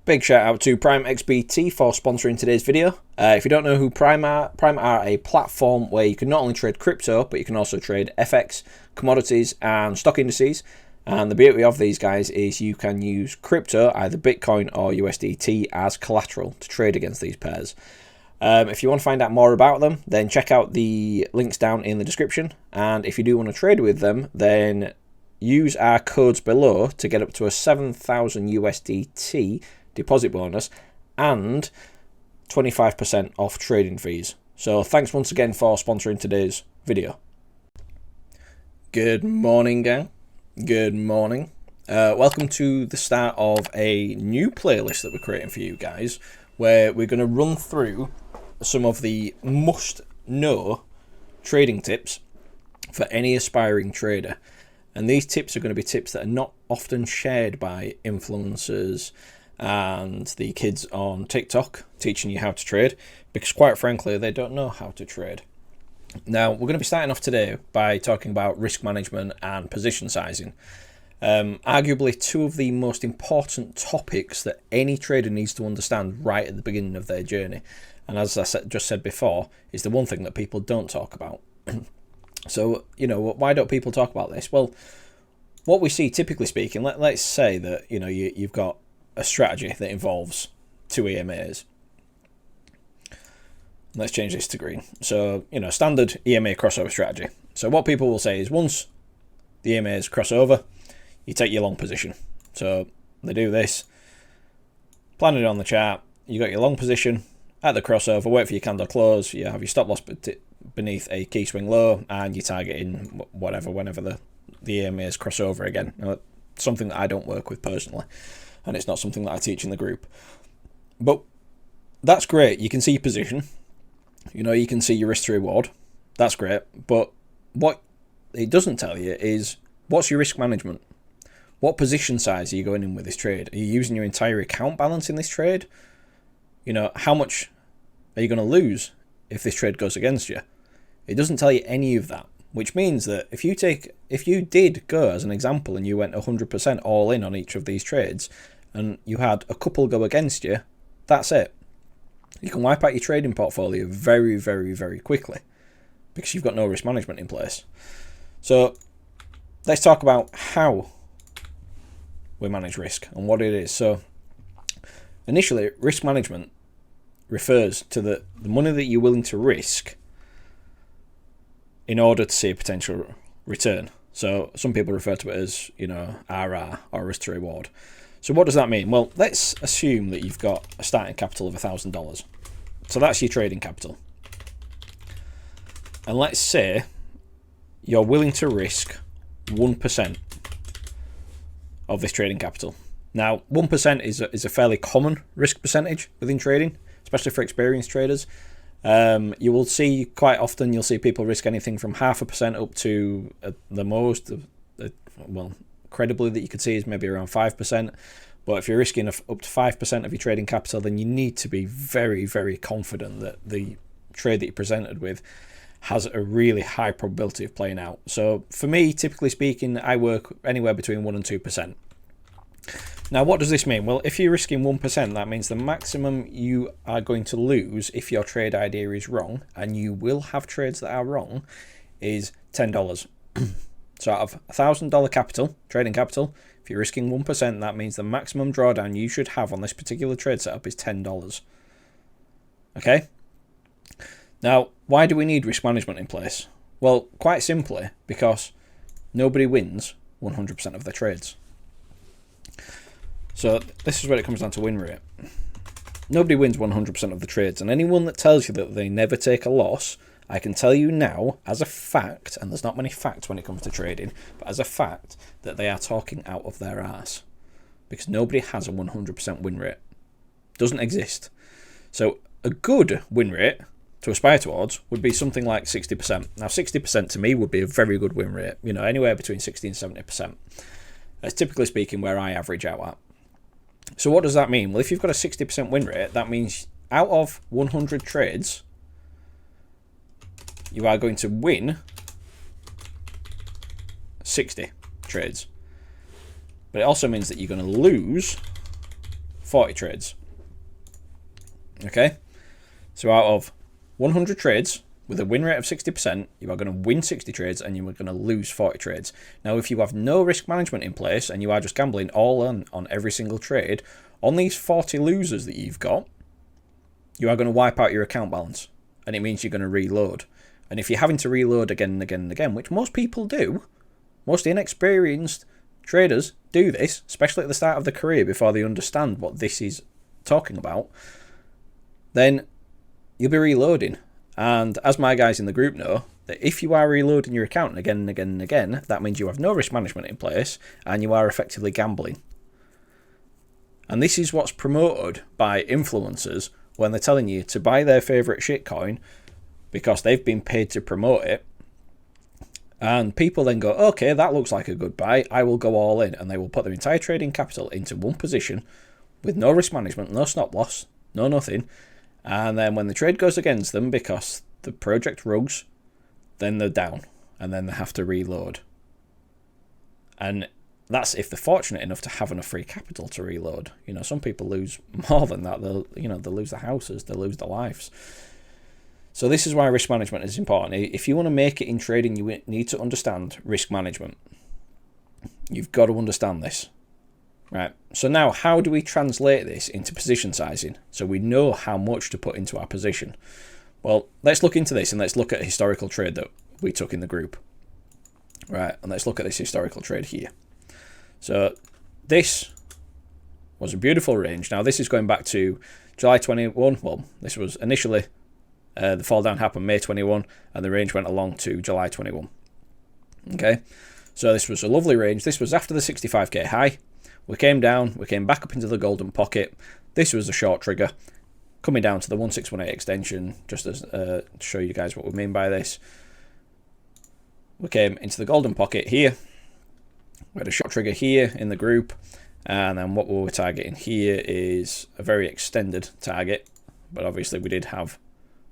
Big shout out to Prime XBT for sponsoring today's video. If you don't know who Prime are a platform where you can not only trade crypto, but you can also trade FX, commodities, and stock indices. And the beauty of these guys is you can use crypto, either Bitcoin or USDT, as collateral to trade against these pairs. If you want to find out more about them, then check out the links down in the description. And if you do want to trade with them, then use our codes below to get up to a 7,000 USDT deposit bonus and 25% off trading fees. So thanks once again for sponsoring today's video. Good morning, gang. Good morning. Welcome to the start of a new playlist that we're creating for you guys, where we're going to run through some of the must-know trading tips for any aspiring trader. And these tips are going to be tips that are not often shared by influencers and the kids on TikTok teaching you how to trade, because quite frankly, they don't know how to trade. Now, we're going to be starting off today by talking about risk management and position sizing. Arguably two of the most important topics that any trader needs to understand right at the beginning of their journey. And as I just said before, is the one thing that people don't talk about. So, why don't people talk about this? Well, what we see, typically speaking, let's say that, you've got a strategy that involves two EMAs. Let's change this to green. So, standard EMA crossover strategy. So what people will say is once the EMAs cross over, you take your long position. So they do this, plan it on the chart, you got your long position at the crossover, wait for your candle close, you have your stop loss beneath a key swing low, and you're targeting whatever whenever the EMAs cross over again. Now, something that I don't work with personally, and it's not something that I teach in the group. But that's great. You can see your position. You can see your risk to reward. That's great. But what it doesn't tell you is what's your risk management? What position size are you going in with this trade? Are you using your entire account balance in this trade? How much are you going to lose if this trade goes against you? It doesn't tell you any of that, which means that if you did go, as an example, and you went 100% all in on each of these trades, and you had a couple go against you, that's it. You can wipe out your trading portfolio very, very, very quickly because you've got no risk management in place. So let's talk about how we manage risk and what it is. So initially, risk management refers to the money that you're willing to risk in order to see a potential return. So some people refer to it as, RR, or risk to reward. So what does that mean? Well, let's assume that you've got a starting capital of $1,000. So that's your trading capital. And let's say you're willing to risk 1% of this trading capital. Now, 1% is a fairly common risk percentage within trading, especially for experienced traders. You will see quite often, you'll see people risk anything from 0.5% up to the most, credibly that you could see is maybe around 5%. But if you're risking up to 5% of your trading capital, then you need to be very, very confident that the trade that you're presented with has a really high probability of playing out. So for me, typically speaking, I work anywhere between 1 and 2%. Now, what does this mean? Well, if you're risking 1%, that means the maximum you are going to lose if your trade idea is wrong, and you will have trades that are wrong, is $10. So out of $1,000 capital, trading capital, if you're risking 1%, that means the maximum drawdown you should have on this particular trade setup is $10. Okay? Now, why do we need risk management in place? Well, quite simply, because nobody wins 100% of their trades. So this is where it comes down to win rate. Nobody wins 100% of the trades, and anyone that tells you that they never take a loss, I can tell you now, as a fact, and there's not many facts when it comes to trading, but as a fact, that they are talking out of their arse. Because nobody has a 100% win rate. Doesn't exist. So a good win rate to aspire towards would be something like 60%. Now 60% to me would be a very good win rate. Anywhere between 60 and 70%. That's typically speaking where I average out at. So what does that mean? Well, if you've got a 60% win rate, that means out of 100 trades, you are going to win 60 trades. But it also means that you're going to lose 40 trades. Okay, so out of 100 trades with a win rate of 60%, you are going to win 60 trades and you are going to lose 40 trades. Now, if you have no risk management in place and you are just gambling all on every single trade, on these 40 losers that you've got, you are going to wipe out your account balance, and it means you're going to reload. And if you're having to reload again and again and again, which most people do, most inexperienced traders do this, especially at the start of their career before they understand what this is talking about, then you'll be reloading. And as my guys in the group know, that if you are reloading your account again and again and again, that means you have no risk management in place and you are effectively gambling. And this is what's promoted by influencers when they're telling you to buy their favourite shitcoin because they've been paid to promote it. And people then go, okay, that looks like a good buy, I will go all in. And they will put their entire trading capital into one position with no risk management, no stop loss, no nothing. And then when the trade goes against them because the project rugs, then they're down and then they have to reload. And that's if they're fortunate enough to have enough free capital to reload. You know, some people lose more than that. They'll lose their houses, they'll lose their lives. So this is why risk management is important. If you want to make it in trading, you need to understand risk management. You've got to understand this. Right, so now how do we translate this into position sizing so we know how much to put into our position? Well, let's look into this and let's look at a historical trade that we took in the group. Right, and let's look at this historical trade here. So this was a beautiful range. Now this is going back to July 21. Well, this was initially, the fall down happened May 21 and the range went along to July 21. Okay, so this was a lovely range. This was after the 65k high. We came down, we came back up into the golden pocket. This was a short trigger, coming down to the 1618 extension, just as to show you guys what we mean by this. We came into the golden pocket here. We had a short trigger here in the group, and then what we were targeting here is a very extended target, but obviously we did have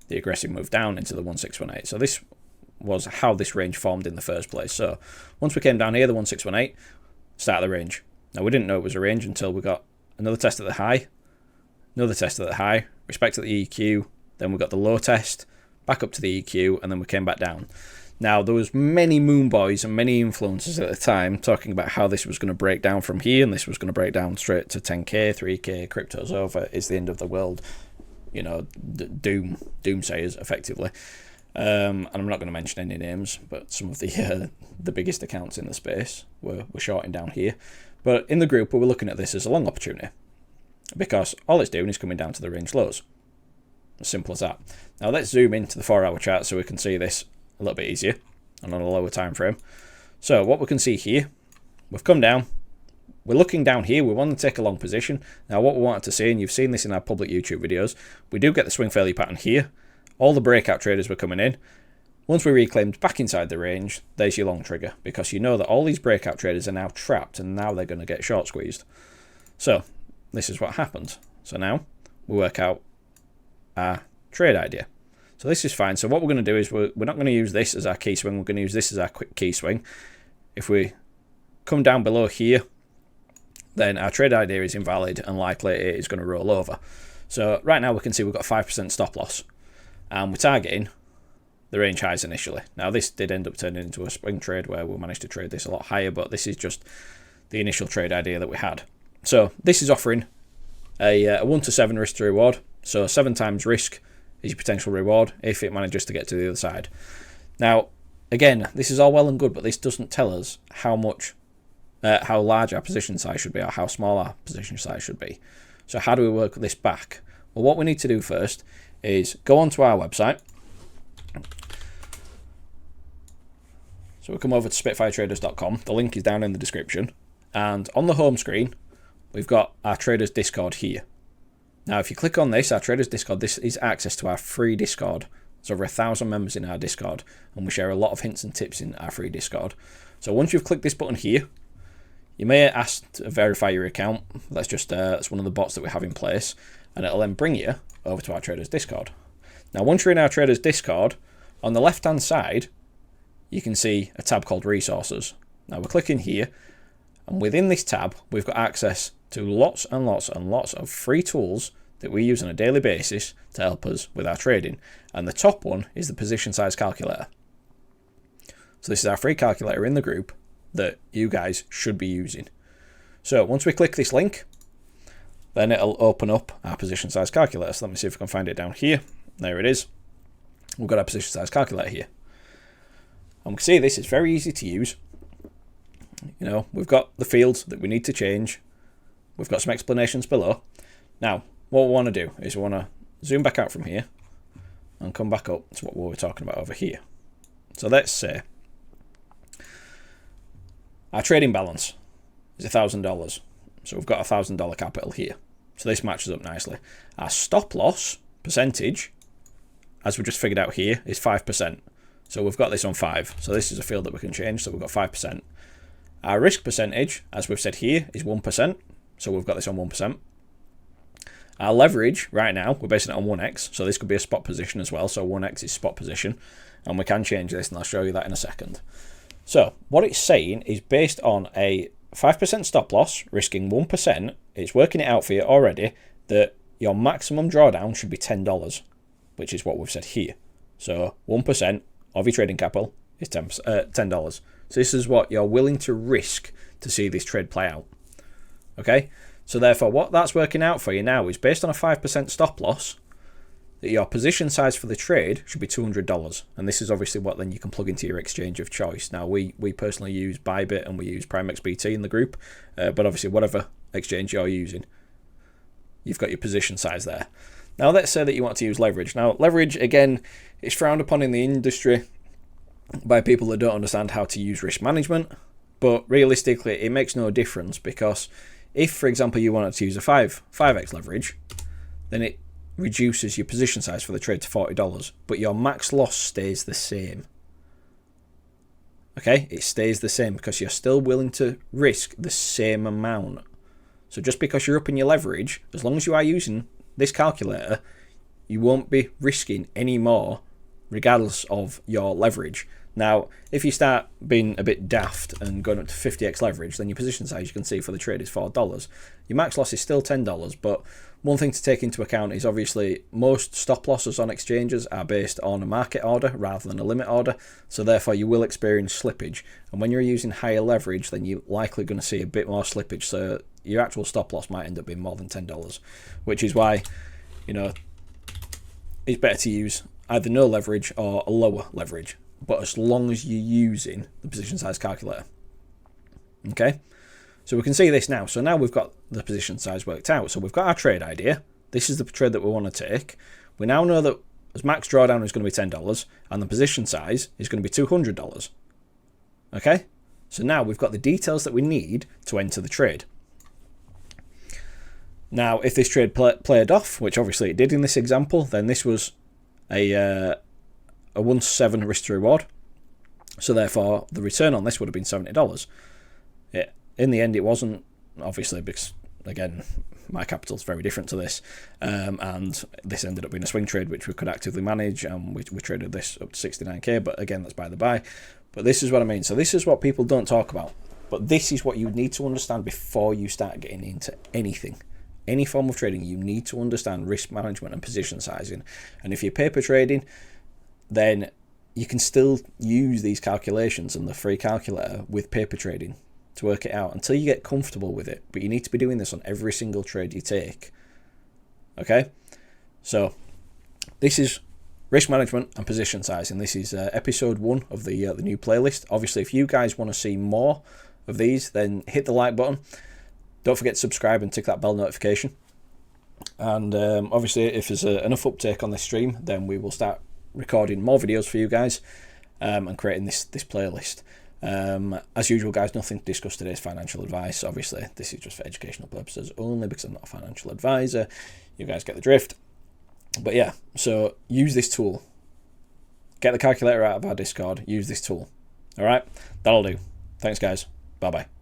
the aggressive move down into the 1618. So this was how this range formed in the first place. So once we came down here, the 1618, start of the range. Now, we didn't know it was a range until we got another test at the high, another test at the high, respect at the EQ, then we got the low test, back up to the EQ, and then we came back down. Now, there was many moon boys and many influencers at the time talking about how this was going to break down from here, and this was going to break down straight to 10k, 3k, crypto's over, it's the end of the world, you know, doomsayers, effectively. And I'm not going to mention any names, but some of the biggest accounts in the space were shorting down here. But in the group, we were looking at this as a long opportunity because all it's doing is coming down to the range lows. As simple as that. Now let's zoom into the 4-hour chart so we can see this a little bit easier and on a lower time frame. So what we can see here, we've come down. We're looking down here. We want to take a long position. Now what we wanted to see, and you've seen this in our public YouTube videos, we do get the swing failure pattern here. All the breakout traders were coming in. Once we reclaimed back inside the range, there's your long trigger, because you know that all these breakout traders are now trapped and now they're going to get short squeezed. So this is what happens. So now we work out our trade idea. So this is fine. So what we're going to do is we're not going to use this as our key swing. We're going to use this as our quick key swing. If we come down below here, then our trade idea is invalid and likely it is going to roll over. So right now we can see we've got 5% stop loss and we're targeting the range highs initially. Now this did end up turning into a swing trade where we managed to trade this a lot higher, but this is just the initial trade idea that we had. So this is offering a 1 to 7 risk to reward. So 7 times risk is your potential reward if it manages to get to the other side. Now again, this is all well and good, but this doesn't tell us how large our position size should be or how small our position size should be. So how do we work this back? Well, what we need to do first is go onto our website. So we'll come over to spitfiretraders.com. The link is down in the description. And on the home screen, we've got our Traders Discord here. Now, if you click on this, our Traders Discord, this is access to our free Discord. There's over 1,000 members in our Discord, and we share a lot of hints and tips in our free Discord. So once you've clicked this button here, you may ask to verify your account. That's just that's one of the bots that we have in place, and it'll then bring you over to our Traders Discord. Now, once you're in our Traders Discord, on the left-hand side, you can see a tab called Resources. Now, we're clicking here, And within this tab, we've got access to lots and lots and lots of free tools that we use on a daily basis to help us with our trading. And the top one is the position size calculator. So this is our free calculator in the group that you guys should be using. So once we click this link, then it'll open up our position size calculator. So let me see if I can find it down here. There it is. We've got our position size calculator here. And we can see this is very easy to use. You know, we've got the fields that we need to change. We've got some explanations below. Now, what we want to do is we want to zoom back out from here and come back up to what we were talking about over here. So let's say our trading balance is $1,000. So we've got $1,000 capital here. So this matches up nicely. Our stop loss percentage, as we just figured out here, is 5%. So we've got this on 5. So this is a field that we can change. So we've got 5%. Our risk percentage, as we've said here, is 1%. So we've got this on 1%. Our leverage right now, we're basing it on 1x. So this could be a spot position as well. So 1x is spot position. And we can change this, and I'll show you that in a second. So what it's saying is based on a 5% stop loss, risking 1%, it's working it out for you already that your maximum drawdown should be $10, which is what we've said here. So 1% of your trading capital is $10. So this is what you're willing to risk to see this trade play out. Okay, so therefore what that's working out for you now is based on a 5% stop loss, that your position size for the trade should be $200. And this is obviously what then you can plug into your exchange of choice. Now, we personally use Bybit and we use PrimeXBT in the group, but obviously whatever exchange you're using, you've got your position size there. Now, let's say that you want to use leverage. Now, leverage, again, is frowned upon in the industry by people that don't understand how to use risk management, but realistically, it makes no difference because if, for example, you wanted to use a 5x leverage, then it reduces your position size for the trade to $40, but your max loss stays the same. Okay, it stays the same because you're still willing to risk the same amount. So just because you're up in your leverage, as long as you are using this calculator, you won't be risking any more regardless of your leverage. Now, if you start being a bit daft and going up to 50x leverage, then your position size you can see for the trade is $4. Your max loss is still $10, but one thing to take into account is obviously most stop losses on exchanges are based on a market order rather than a limit order, so therefore you will experience slippage. And when you're using higher leverage, then you're likely going to see a bit more slippage, so your actual stop loss might end up being more than $10, which is why, you know, it's better to use either no leverage or a lower leverage, but as long as you're using the position size calculator. Okay, so we can see this now. So now we've got the position size worked out. So we've got our trade idea. This is the trade that we want to take. We now know that as max drawdown is going to be $10 and the position size is going to be $200. Okay, so now we've got the details that we need to enter the trade. Now, if this trade played off, which obviously it did in this example, then this was a 1-7 risk to reward. So therefore, the return on this would have been $70. In the end, it wasn't, obviously, because, again, my capital is very different to this. And this ended up being a swing trade, which we could actively manage. And we traded this up to 69k. But again, that's by the by. But this is what I mean. So this is what people don't talk about. But this is what you need to understand before you start getting into anything. Any form of trading, you need to understand risk management and position sizing. And if you're paper trading, then you can still use these calculations and the free calculator with paper trading to work it out until you get comfortable with it. But you need to be doing this on every single trade you take. Okay? So this is risk management and position sizing. This is episode 1 of the new playlist. Obviously, if you guys want to see more of these, then hit the like button. Don't forget to subscribe and tick that bell notification. And obviously, if there's enough uptake on this stream, then we will start recording more videos for you guys and creating this playlist. As usual, guys, nothing discussed today is financial advice. Obviously, this is just for educational purposes only because I'm not a financial advisor. You guys get the drift. But yeah, so use this tool. Get the calculator out of our Discord. Use this tool. All right, that'll do. Thanks, guys. Bye-bye.